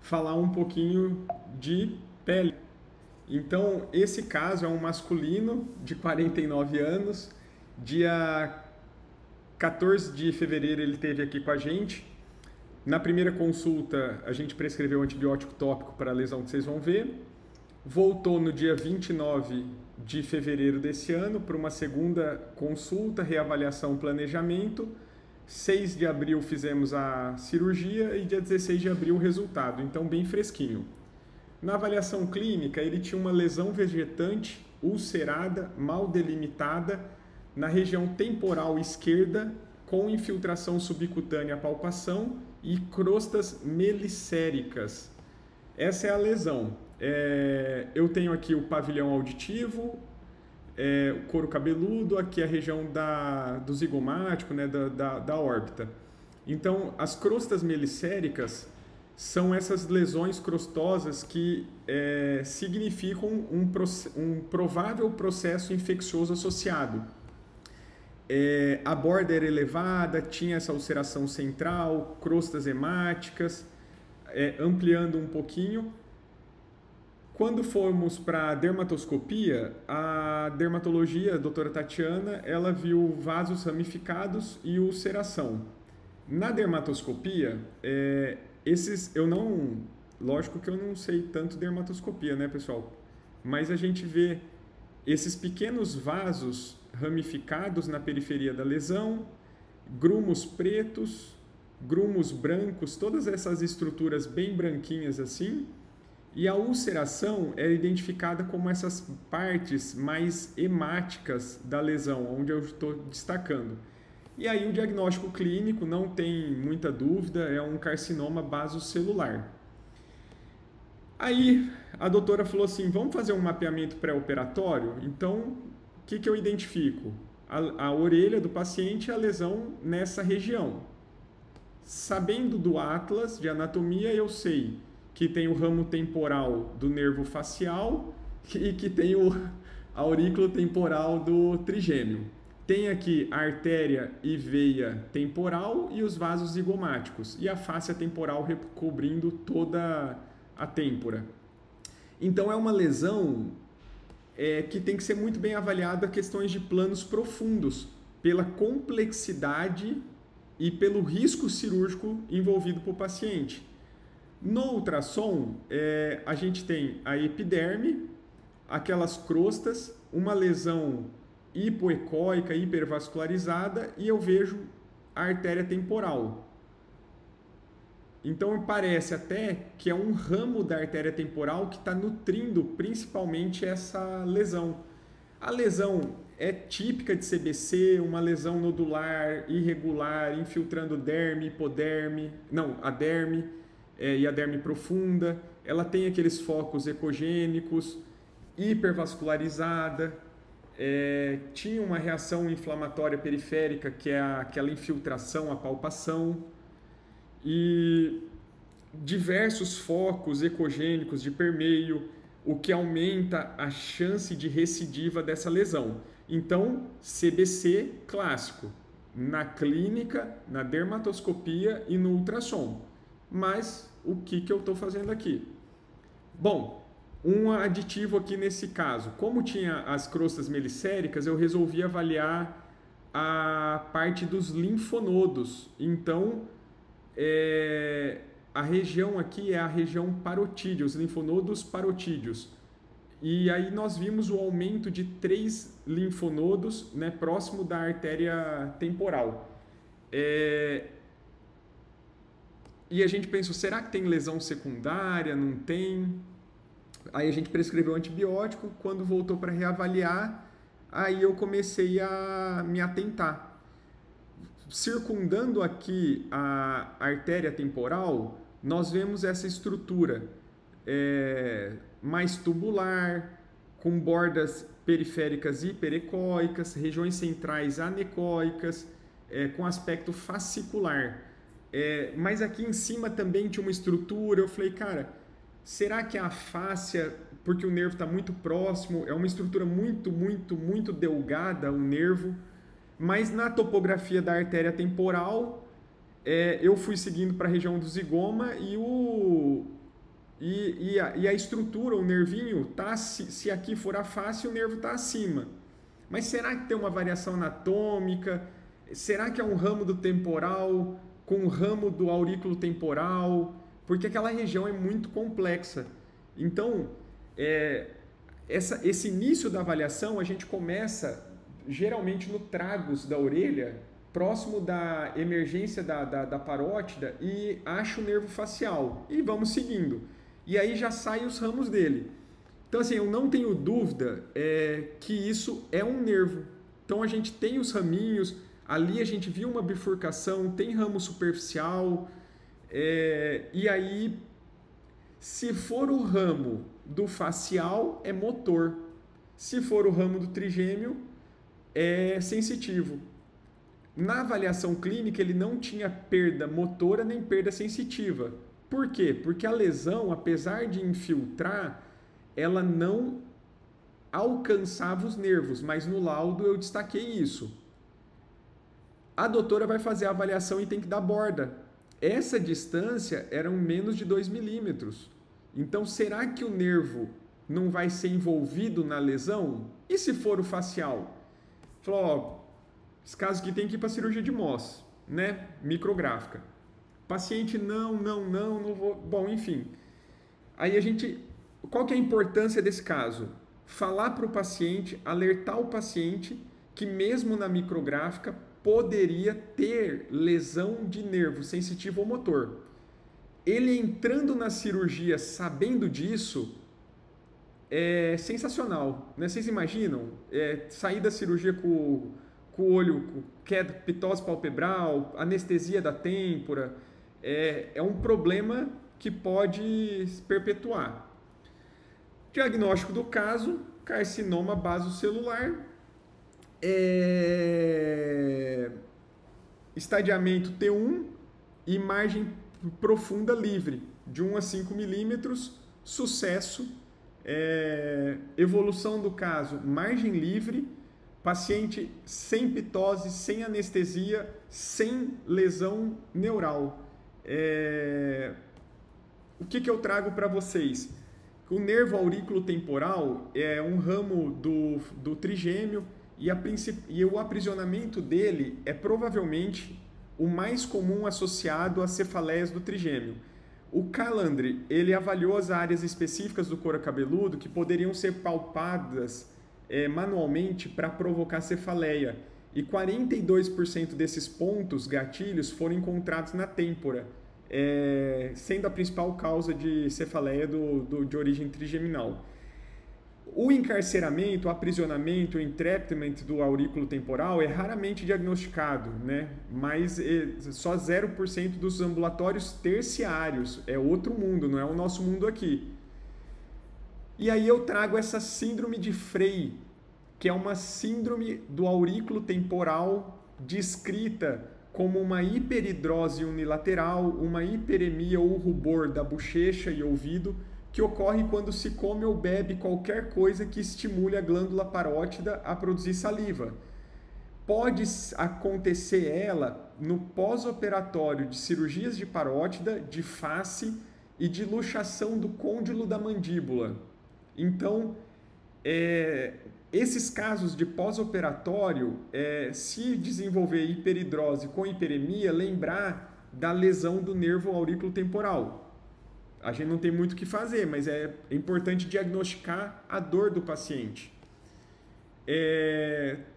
falar um pouquinho de pele. Então, esse caso é um masculino de 49 anos, dia 14 de fevereiro ele esteve aqui com a gente. Na primeira consulta, a gente prescreveu antibiótico tópico para a lesão que vocês vão ver. Voltou no dia 29 de fevereiro desse ano para uma segunda consulta, reavaliação, planejamento. 6 de abril fizemos a cirurgia e dia 16 de abril o resultado, então bem fresquinho. Na avaliação clínica, ele tinha uma lesão vegetante ulcerada, mal delimitada, na região temporal esquerda, com infiltração subcutânea à palpação e crostas melicéricas. Essa é a lesão. Eu tenho aqui o pavilhão auditivo, o couro cabeludo, aqui a região do zigomático, né, da órbita. Então, as crostas melicéricas são essas lesões crostosas que significam um provável processo infeccioso associado. A borda era elevada, tinha essa ulceração central, crostas hemáticas, ampliando um pouquinho. Quando formos para a dermatoscopia, a dermatologia, a doutora Tatiana, ela viu vasos ramificados e ulceração. Na dermatoscopia, lógico que eu não sei tanto dermatoscopia, né, pessoal? Mas a gente vê esses pequenos vasos ramificados na periferia da lesão, grumos pretos, grumos brancos, todas essas estruturas bem branquinhas assim. E a ulceração é identificada como essas partes mais hemáticas da lesão, onde eu estou destacando. E aí o diagnóstico clínico, não tem muita dúvida, é um carcinoma basocelular. Aí a doutora falou assim, vamos fazer um mapeamento pré-operatório? Então, o que eu identifico? A orelha do paciente e a lesão nessa região. Sabendo do atlas de anatomia, eu sei que tem o ramo temporal do nervo facial e que tem a aurículo temporal do trigêmeo. Tem aqui a artéria e veia temporal e os vasos zigomáticos e a fáscia temporal recobrindo toda a têmpora. Então é uma lesão que tem que ser muito bem avaliada questões de planos profundos, pela complexidade e pelo risco cirúrgico envolvido para o paciente. No ultrassom, a gente tem a epiderme, aquelas crostas, uma lesão hipoecóica, hipervascularizada e eu vejo a artéria temporal. Então parece até que é um ramo da artéria temporal que está nutrindo principalmente essa lesão. A lesão é típica de CBC, uma lesão nodular, irregular, infiltrando derme, hipoderme, não, a derme e a derme profunda. Ela tem aqueles focos ecogênicos, hipervascularizada, tinha uma reação inflamatória periférica, que é aquela infiltração, a palpação, e diversos focos ecogênicos de permeio, o que aumenta a chance de recidiva dessa lesão. Então, CBC clássico, na clínica, na dermatoscopia e no ultrassom. Mas o que eu estou fazendo aqui? Bom, um aditivo aqui nesse caso. Como tinha as crostas melicéricas, eu resolvi avaliar a parte dos linfonodos. Então, a região aqui é a região parotídea, os linfonodos parotídeos. E aí nós vimos o aumento de 3 linfonodos, né, próximo da artéria temporal. E a gente pensou, será que tem lesão secundária? Não tem? Aí a gente prescreveu antibiótico, quando voltou para reavaliar, aí eu comecei a me atentar. Circundando aqui a artéria temporal, nós vemos essa estrutura mais tubular, com bordas periféricas hiperecóicas, regiões centrais anecóicas, com aspecto fascicular. Mas aqui em cima também tinha uma estrutura, eu falei, cara, será que a fáscia, porque o nervo está muito próximo, é uma estrutura muito, muito, muito delgada, o nervo, mas na topografia da artéria temporal, eu fui seguindo para a região do zigoma e e a estrutura, o nervinho, tá, se aqui for a face, o nervo está acima. Mas será que tem uma variação anatômica? Será que é um ramo do temporal com um ramo do aurículo temporal? Porque aquela região é muito complexa. Então, esse início da avaliação a gente começa geralmente no tragus da orelha, próximo da emergência da parótida, e acha o nervo facial. E vamos seguindo. E aí já saem os ramos dele. Então, assim, eu não tenho dúvida que isso é um nervo. Então, a gente tem os raminhos, ali a gente viu uma bifurcação, tem ramo superficial, e aí, se for o ramo do facial, é motor. Se for o ramo do trigêmeo, é sensitivo. Na avaliação clínica, ele não tinha perda motora nem perda sensitiva. Por quê? Porque a lesão, apesar de infiltrar, ela não alcançava os nervos, mas no laudo eu destaquei isso. A doutora vai fazer a avaliação e tem que dar borda. Essa distância era menos de 2 milímetros. Então, será que o nervo não vai ser envolvido na lesão? E se for o facial? Falou, ó, esse caso aqui tem que ir para cirurgia de Mohs, né? Micrográfica. Paciente, não vou... Bom, enfim. Aí a gente... Qual que é a importância desse caso? Falar para o paciente, alertar o paciente que mesmo na micrográfica poderia ter lesão de nervo sensitivo ou motor. Ele entrando na cirurgia sabendo disso é sensacional, né? Vocês imaginam sair da cirurgia com o olho, com queda, pitose palpebral, anestesia da têmpora, é um problema que pode se perpetuar. Diagnóstico do caso, carcinoma basocelular, estadiamento T1 e margem profunda livre, de 1 a 5 milímetros, sucesso, evolução do caso, margem livre, paciente sem pitose, sem anestesia, sem lesão neural. O que eu trago para vocês? O nervo aurículo temporal é um ramo do trigêmeo e o aprisionamento dele é provavelmente o mais comum associado às cefaleias do trigêmeo. O Calandre, ele avaliou as áreas específicas do couro cabeludo que poderiam ser palpadas manualmente para provocar cefaleia. E 42% desses pontos, gatilhos, foram encontrados na têmpora, sendo a principal causa de cefaleia de origem trigeminal. O encarceramento, o aprisionamento, o entrapment do aurículo temporal é raramente diagnosticado, né? Mas só 0% dos ambulatórios terciários. É outro mundo, não é o nosso mundo aqui. E aí eu trago essa síndrome de Frey, que é uma síndrome do aurículo temporal descrita como uma hiperidrose unilateral, uma hiperemia ou rubor da bochecha e ouvido, que ocorre quando se come ou bebe qualquer coisa que estimule a glândula parótida a produzir saliva. Pode acontecer ela no pós-operatório de cirurgias de parótida, de face e de luxação do côndilo da mandíbula. Então, esses casos de pós-operatório, se desenvolver hiperidrose com hiperemia, lembrar da lesão do nervo aurículo temporal. A gente não tem muito o que fazer, mas é importante diagnosticar a dor do paciente.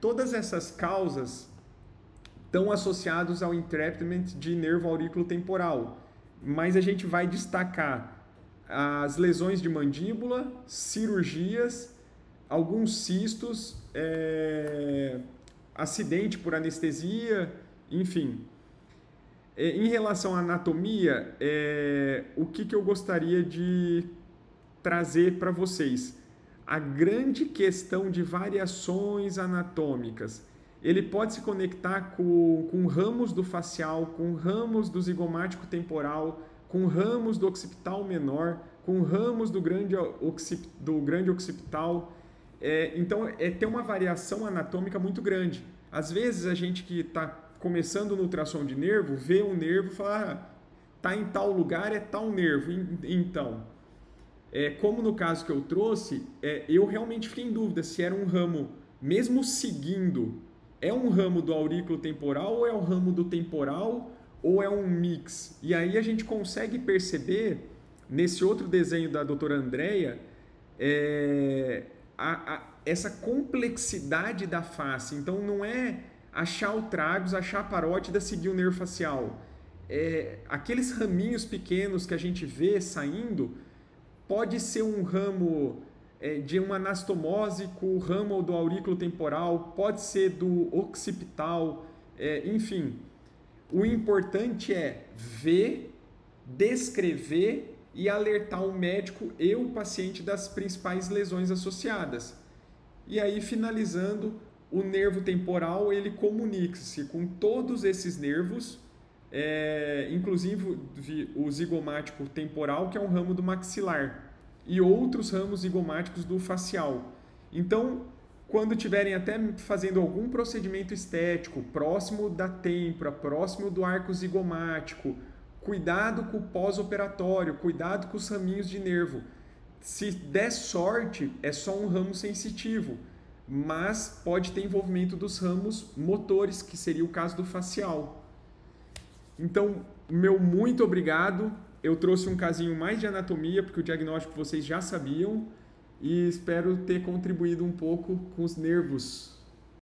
Todas essas causas estão associadas ao entrapment de nervo aurículo temporal, mas a gente vai destacar as lesões de mandíbula, cirurgias, alguns cistos, acidente por anestesia, enfim. Em relação à anatomia, o que eu gostaria de trazer para vocês? A grande questão de variações anatômicas. Ele pode se conectar com ramos do facial, com ramos do zigomático temporal, com ramos do occipital menor, com ramos do grande occipital. Então, tem uma variação anatômica muito grande. Às vezes, a gente que está começando no ultrassom de nervo, vê um nervo e fala, tá em tal lugar, é tal nervo. Então, Como no caso que eu trouxe, eu realmente fiquei em dúvida se era um ramo, mesmo seguindo, é um ramo do aurículo temporal ou é um ramo do temporal ou é um mix. E aí a gente consegue perceber, nesse outro desenho da doutora Andrea, essa complexidade da face. Então não é achar o tragus, achar a parótida, seguir o nervo facial. Aqueles raminhos pequenos que a gente vê saindo, pode ser um ramo de uma anastomose com o ramo do aurículo temporal, pode ser do occipital, enfim. O importante é ver, descrever e alertar o médico e o paciente das principais lesões associadas. E aí, finalizando, o nervo temporal, ele comunica-se com todos esses nervos, inclusive o zigomático temporal, que é um ramo do maxilar, e outros ramos zigomáticos do facial. Então, quando tiverem até fazendo algum procedimento estético próximo da têmpora, próximo do arco zigomático, cuidado com o pós-operatório, cuidado com os raminhos de nervo. Se der sorte, é só um ramo sensitivo, mas pode ter envolvimento dos ramos motores, que seria o caso do facial. Então, meu muito obrigado. Eu trouxe um casinho mais de anatomia, porque o diagnóstico vocês já sabiam, e espero ter contribuído um pouco com os nervos.